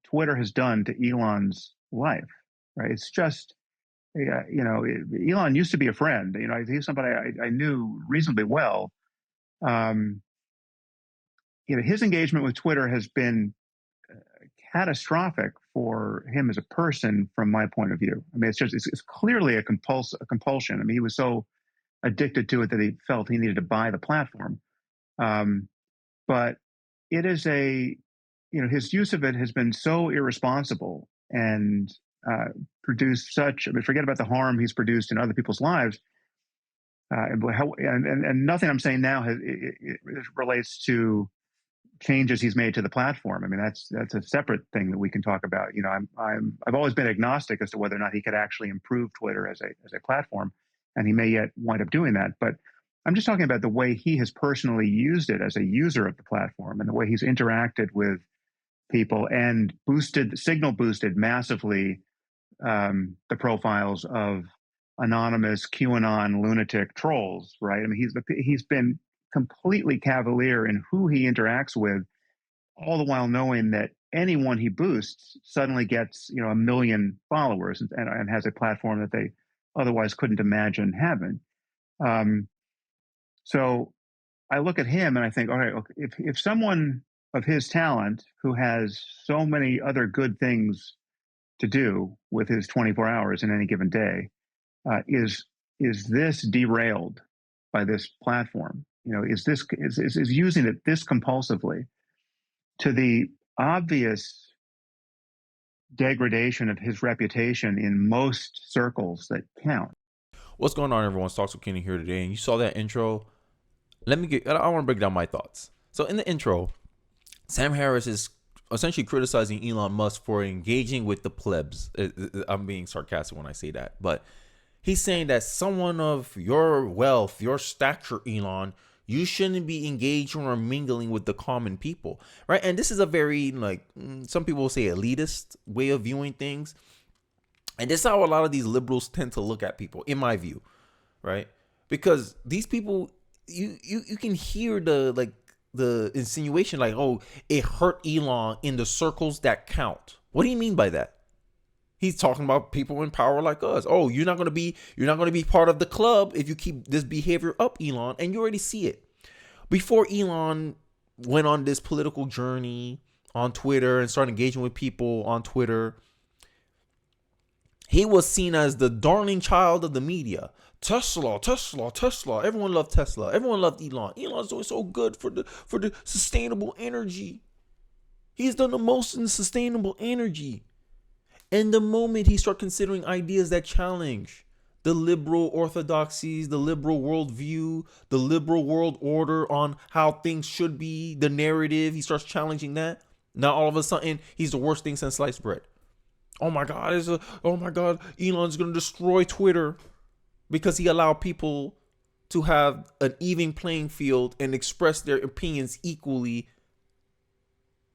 Twitter has done to Elon's life, right? It's just, yeah, Elon used to be a friend. He's somebody I knew reasonably well. Um, his engagement with Twitter has been catastrophic for him as a person, from my point of view. I mean, it's clearly a compulsion. I mean, he was so addicted to it that he felt he needed to buy the platform. Um, but it is his use of it has been so irresponsible and produced such. I mean, forget about the harm he's produced in other people's lives. And nothing I'm saying now it relates to changes he's made to the platform. I mean, that's a separate thing that we can talk about. I've always been agnostic as to whether or not he could actually improve Twitter as a platform, and he may yet wind up doing that. But I'm just talking about the way he has personally used it as a user of the platform, and the way he's interacted with people and signal boosted massively the profiles of anonymous QAnon lunatic trolls. Right? I mean, he's been completely cavalier in who he interacts with, all the while knowing that anyone he boosts suddenly gets, 1 million followers and has a platform that they otherwise couldn't imagine having. So I look at him and I think, all right, if someone of his talent, who has so many other good things to do with his 24 hours in any given day, is this derailed by this platform? Is using it this compulsively to the obvious degradation of his reputation in most circles that count. What's going on, everyone? Stocks with Kenny here today, and you saw that intro. I want to break down my thoughts. So in the intro, Sam Harris is essentially criticizing Elon Musk for engaging with the plebs. I'm being sarcastic when I say that, but he's saying that someone of your wealth, your stature, Elon, you shouldn't be engaging or mingling with the common people, right? And this is a very, some people will say, elitist way of viewing things. And this is how a lot of these liberals tend to look at people, in my view, right? Because these people, you can hear the insinuation, like, oh, it hurt Elon in the circles that count. What do you mean by that? He's talking about people in power like us. Oh, you're not gonna be part of the club if you keep this behavior up, Elon. And you already see it. Before Elon went on this political journey on Twitter and started engaging with people on Twitter, he was seen as the darling child of the media. Tesla. Everyone loved Tesla. Everyone loved Elon. Elon's doing so good for the sustainable energy. He's done the most in sustainable energy. And the moment he started considering ideas that challenge the liberal orthodoxies, the liberal worldview, the liberal world order on how things should be, the narrative, he starts challenging that. Now all of a sudden, he's the worst thing since sliced bread. Oh my God, Elon's going to destroy Twitter because he allowed people to have an even playing field and express their opinions equally.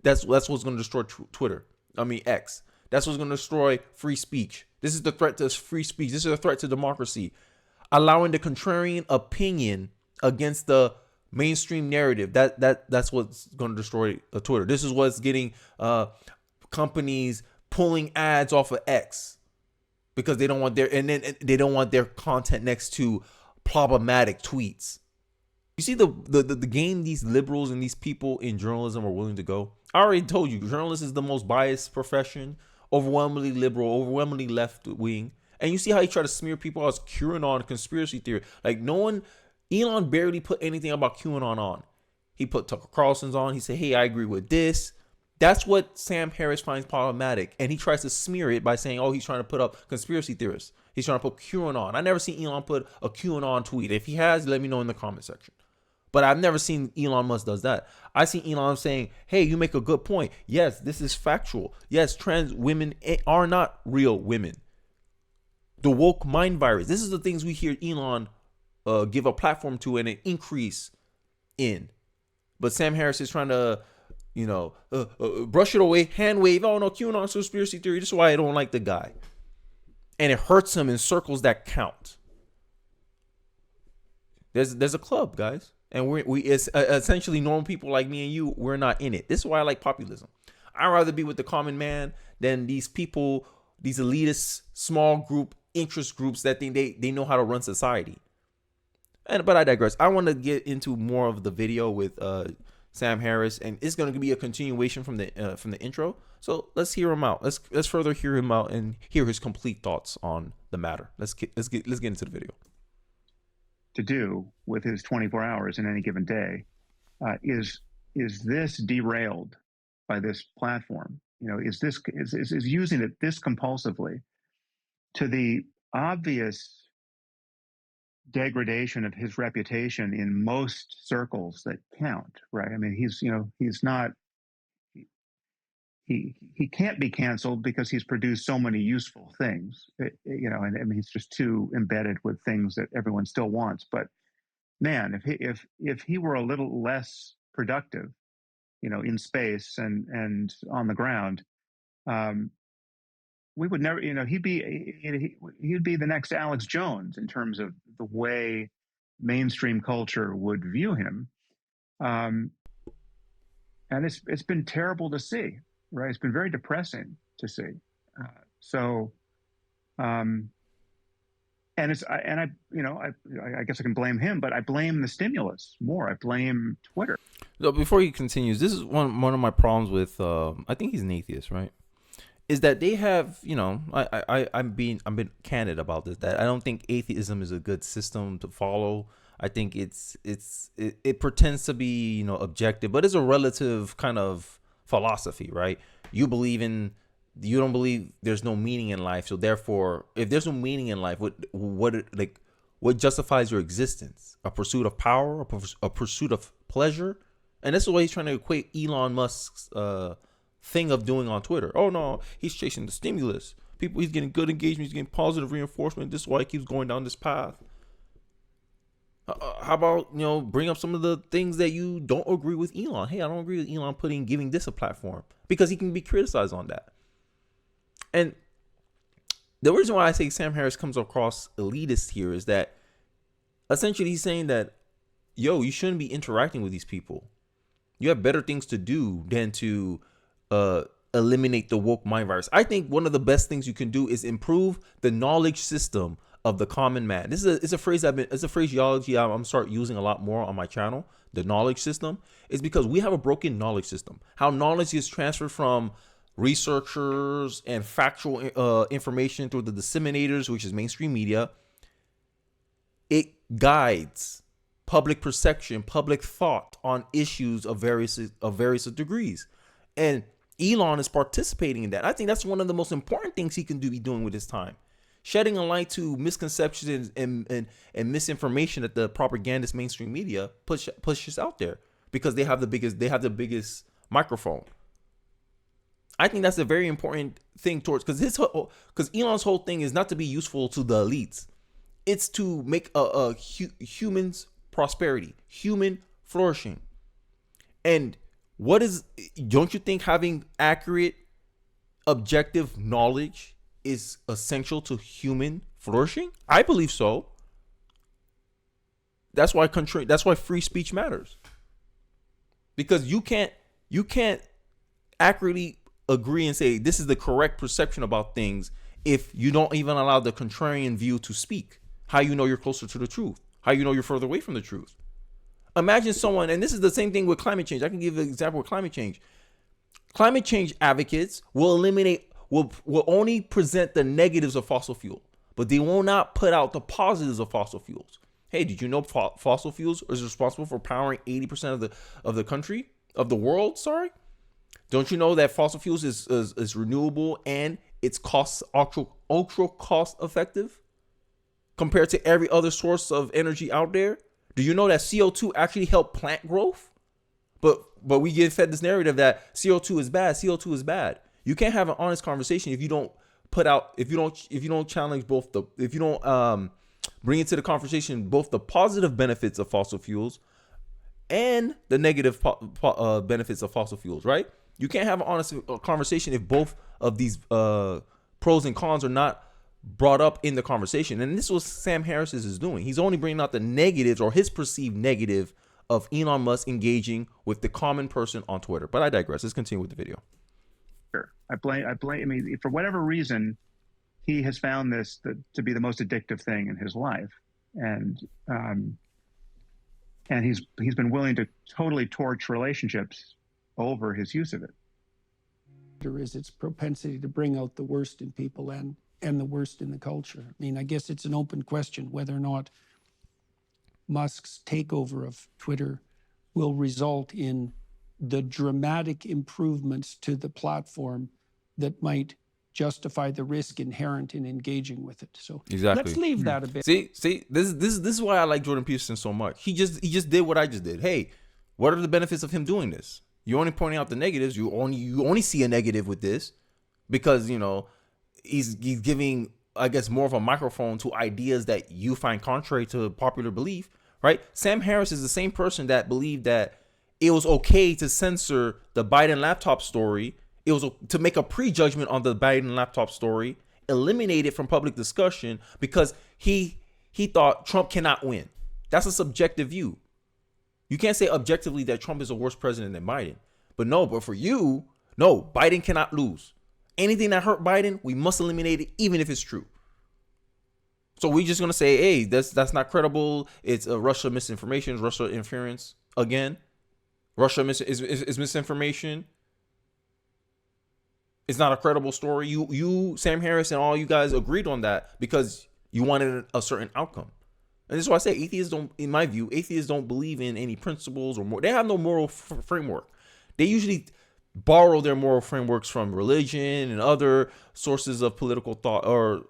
That's what's going to destroy X. That's what's going to destroy free speech. This is the threat to free speech. This is a threat to democracy. Allowing the contrarian opinion against the mainstream narrative. That's what's going to destroy Twitter. This is what's getting companies pulling ads off of X because they don't want their content next to problematic tweets. You see the game these liberals and these people in journalism are willing to go. I already told you, journalism is the most biased profession. Overwhelmingly liberal, overwhelmingly left wing. And you see how he tried to smear people as QAnon conspiracy theory. Like Elon barely put anything about QAnon on. He put Tucker Carlson's on. He said, hey, I agree with this. That's what Sam Harris finds problematic. And he tries to smear it by saying, oh, he's trying to put up conspiracy theorists. He's trying to put QAnon. I never seen Elon put a QAnon tweet. If he has, let me know in the comment section. But I've never seen Elon Musk does that. I see Elon saying, hey, you make a good point. Yes, this is factual. Yes, trans women are not real women. The woke mind virus. This is the things we hear Elon give a platform to and an increase in. But Sam Harris is trying to, brush it away, hand wave. Oh, no, QAnon conspiracy theory. This is why I don't like the guy. And it hurts him in circles that count. There's a club, guys. And we it's essentially normal people like me and you, we're not in it. This is why I like populism. I'd rather be with the common man than these people, these elitist small group interest groups that think they know how to run society. But I digress. I want to get into more of the video with Sam Harris, and it's going to be a continuation from the intro. So let's hear him out. Let's further hear him out and hear his complete thoughts on the matter. Let's get into the video. To do with his 24 hours in any given day is this derailed by this platform? You know, is using it this compulsively to the obvious degradation of his reputation in most circles that count, right? I mean, he's not, he can't be canceled because he's produced so many useful things, and I mean, he's just too embedded with things that everyone still wants. But man, if he were a little less productive, in space and on the ground, we would never, he'd be the next Alex Jones in terms of the way mainstream culture would view him. And it's been terrible to see, right? It's been very depressing to see. And I guess I can blame him, but I blame the stimulus more. I blame Twitter. So before he continues, this is one of my problems with, I think he's an atheist, right? Is that they have, I'm being candid about this, that I don't think atheism is a good system to follow. I think it pretends to be, objective, but it's a relative kind of philosophy, right? You don't believe there's no meaning in life. So therefore, if there's no meaning in life, what justifies your existence? A pursuit of power, a pursuit of pleasure? And this is what he's trying to equate Elon Musk's, thing of doing on Twitter. Oh no, he's chasing the stimulus. He's getting good engagement, he's getting positive reinforcement. This is why he keeps going down this path. How about, bring up some of the things that you don't agree with Elon? Hey, I don't agree with Elon giving this a platform, because he can be criticized on that. And the reason why I say Sam Harris comes across elitist here is that essentially he's saying that, you shouldn't be interacting with these people. You have better things to do than to eliminate the woke mind virus. I think one of the best things you can do is improve the knowledge system of the common man. It's a phraseology I'm start using a lot more on my channel. The knowledge system is because we have a broken knowledge system. How knowledge is transferred from researchers and factual information through the disseminators, which is mainstream media. It guides public perception, public thought on issues of various degrees, and Elon is participating in that. I think that's one of the most important things he can be doing with his time, shedding a light to misconceptions and misinformation that the propagandist mainstream media pushes out there, because they have the biggest microphone. I think that's a very important thing because Elon's whole thing is not to be useful to the elites. It's to make a human's prosperity, human flourishing. And don't you think having accurate, objective knowledge is essential to human flourishing? I believe so. That's why free speech matters. Because you can't accurately agree and say this is the correct perception about things if you don't even allow the contrarian view to speak. How you know you're closer to the truth? How you know you're further away from the truth? Imagine someone, and this is the same thing with climate change. I can give an example with climate change. Climate change advocates will only present the negatives of fossil fuel, but they will not put out the positives of fossil fuels. Hey, did you know fossil fuels is responsible for powering 80% of the world? Sorry. Don't you know that fossil fuels is renewable and it's ultra cost effective compared to every other source of energy out there? Do you know that CO2 actually help plant growth? But we get fed this narrative that CO2 is bad. CO2 is bad. You can't have an honest conversation if you don't challenge if you don't bring into the conversation both the positive benefits of fossil fuels and the negative benefits of fossil fuels, right? You can't have an honest conversation if both of these pros and cons are not brought up in the conversation. And this is what Sam Harris is doing. He's only bringing out the negatives, or his perceived negative, of Elon Musk engaging with the common person on Twitter. But I digress. Let's continue with the video. I mean, for whatever reason, he has found this to be the most addictive thing in his life, and he's been willing to totally torch relationships over his use of it. There is its propensity to bring out the worst in people and the worst in the culture. I mean, I guess it's an open question whether or not Musk's takeover of Twitter will result in the dramatic improvements to the platform that might justify the risk inherent in engaging with it. So exactly. Let's leave that a bit. See, this is why I like Jordan Peterson so much. He just did what I just did. Hey, what are the benefits of him doing this? You're only pointing out the negatives. You only see a negative with this because, you know, he's giving, I guess, more of a microphone to ideas that you find contrary to popular belief, right? Sam Harris is the same person that believed that it was okay to censor the Biden laptop story. It was to make a prejudgment on the Biden laptop story, eliminate it from public discussion because he thought Trump cannot win. That's a subjective view. You can't say objectively that Trump is a worse president than Biden. But for you, no, Biden cannot lose. Anything that hurt Biden, we must eliminate it, even if it's true. So we're just going to say, hey, that's not credible. It's Russia misinformation, Russia interference. Again, Russia is misinformation. It's not a credible story. You, Sam Harris, and all you guys agreed on that because you wanted a certain outcome. And this is why I say atheists don't, in my view, atheists don't believe in any principles or more. They have no moral framework. They usually borrow their moral frameworks from religion and other sources of political thought or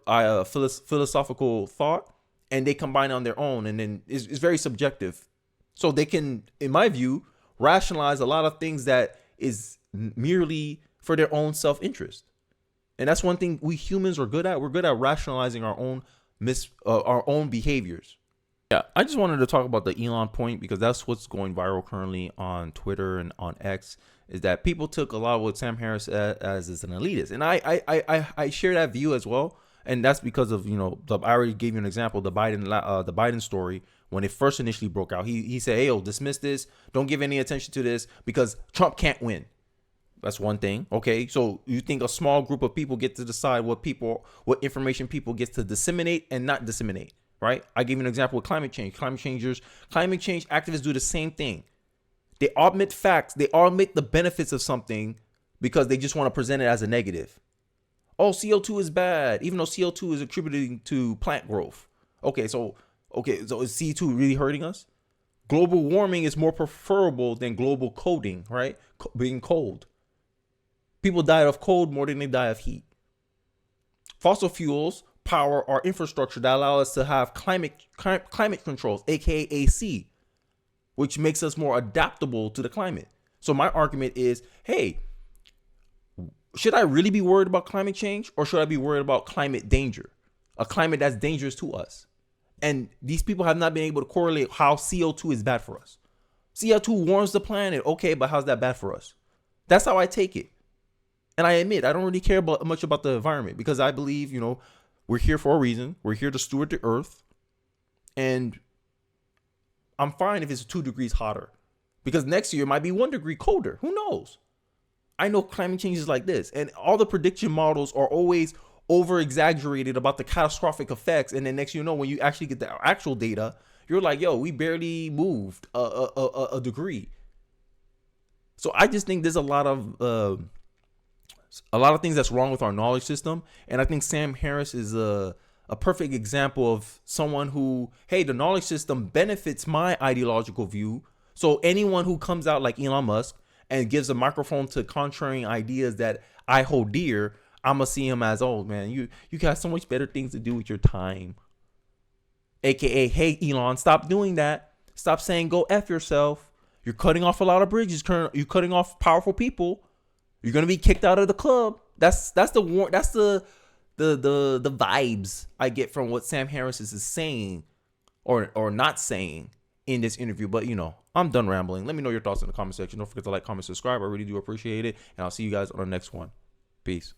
philosophical thought, and they combine on their own. And then it's very subjective. So they can, in my view, rationalize a lot of things that is merely for their own self-interest. And that's one thing we humans are good at. We're good at rationalizing our own behaviors. Yeah, I just wanted to talk about the Elon point because that's what's going viral currently on Twitter and on X, is that people took a lot of what Sam Harris as an elitist. And I share that view as well. And that's because of, you know, I already gave you an example, the Biden story. When it first initially broke out, he said, hey, dismiss this. Don't give any attention to this because Trump can't win. That's one thing. Okay, so you think a small group of people get to decide what information people get to disseminate and not disseminate, right? I gave you an example with climate change. Climate change activists do the same thing. They omit facts. They omit the benefits of something because they just want to present it as a negative. Oh, CO2 is bad, even though CO2 is attributing to plant growth. Okay, so is CO2 really hurting us? Global warming is more preferable than global coding, right? Being cold. People die of cold more than they die of heat. Fossil fuels power our infrastructure that allow us to have climate controls, aka AC, which makes us more adaptable to the climate. So my argument is, hey, should I really be worried about climate change or should I be worried about climate danger? A climate that's dangerous to us. And these people have not been able to correlate how CO2 is bad for us. CO2 warms the planet. Okay, but how's that bad for us? That's how I take it. And I admit, I don't really care much about the environment because I believe, you know, we're here for a reason. We're here to steward the earth. And I'm fine if it's 2 degrees hotter because next year it might be 1 degree colder. Who knows? I know climate change is like this. And all the prediction models are always over exaggerated about the catastrophic effects. And then next, you know, when you actually get the actual data, you're like, yo, we barely moved a degree. So I just think there's a lot of things that's wrong with our knowledge system. And I think Sam Harris is a perfect example of someone who, hey, the knowledge system benefits my ideological view. So anyone who comes out like Elon Musk and gives a microphone to contrarian ideas that I hold dear, I'm going to see him as, oh, man, you got so much better things to do with your time. AKA, hey, Elon, stop doing that. Stop saying go F yourself. You're cutting off a lot of bridges. You're cutting off powerful people. You're going to be kicked out of the club. That's the vibes I get from what Sam Harris is saying or not saying in this interview. But, you know, I'm done rambling. Let me know your thoughts in the comment section. Don't forget to like, comment, subscribe. I really do appreciate it. And I'll see you guys on the next one. Peace.